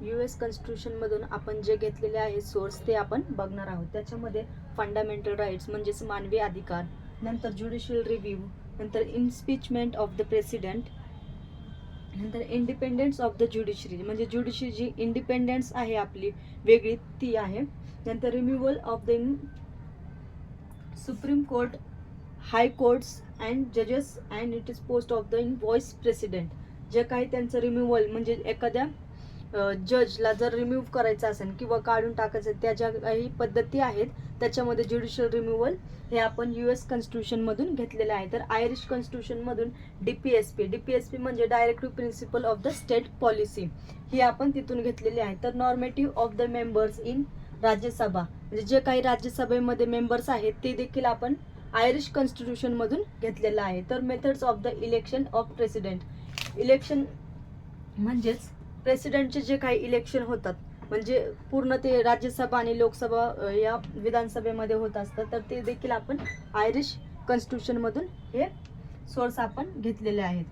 US कॉन्स्टिट्यूशनमधून आपण जे घेतलेले आहे सोर्स ते आपण बघणार आहोत. त्याच्यामध्ये फंडामेंटल राईट्स म्हणजेच मानवी अधिकार, नंतर ज्युडिशियल रिव्ह्यू, नंतर इम्पिचमेंट ऑफ द प्रेसिडेंट, नंतर इंडिपेंडन्स ऑफ द ज्युडिशरी म्हणजे ज्युडिशरी जी इंडिपेंडन्स आहे आपली वेगळी ती आहे. नंतर removal of the Supreme Court, high courts and जजेस and it is post of the in voice president. जे काही त्यांचं रिम्युव्हल म्हणजे एखाद्या जजला जर रिम्यूव्ह करायचं असेल किंवा काढून टाकायचं त्या ज्या काही पद्धती आहेत त्याच्यामध्ये ज्युडिशियल रिम्युव्हल हे आपण US कॉन्स्टिट्यूशनमधून घेतलेलं आहे. तर आयरिश कॉन्स्टिट्यूशनमधून DPSP म्हणजे directive principle of the state policy ही आपण तिथून घेतलेली आहे. तर normative of the members in Rajya Sabha म्हणजे जे काही राज्यसभेमध्ये मेंबर्स आहेत ते देखील आपण आयरिश कॉन्स्टिट्यूशनमधून घेतलेलं आहे. तर methods of the election of president, election म्हणजेच प्रेसिडेंटचे जे काही इलेक्शन होतात म्हणजे पूर्ण ते राज्यसभा आणि लोकसभा या विधानसभेमध्ये होत असतात तर ते देखील आपण आयरिश कॉन्स्टिट्यूशनमधून हे सोर्स आपण घेतलेले आहेत.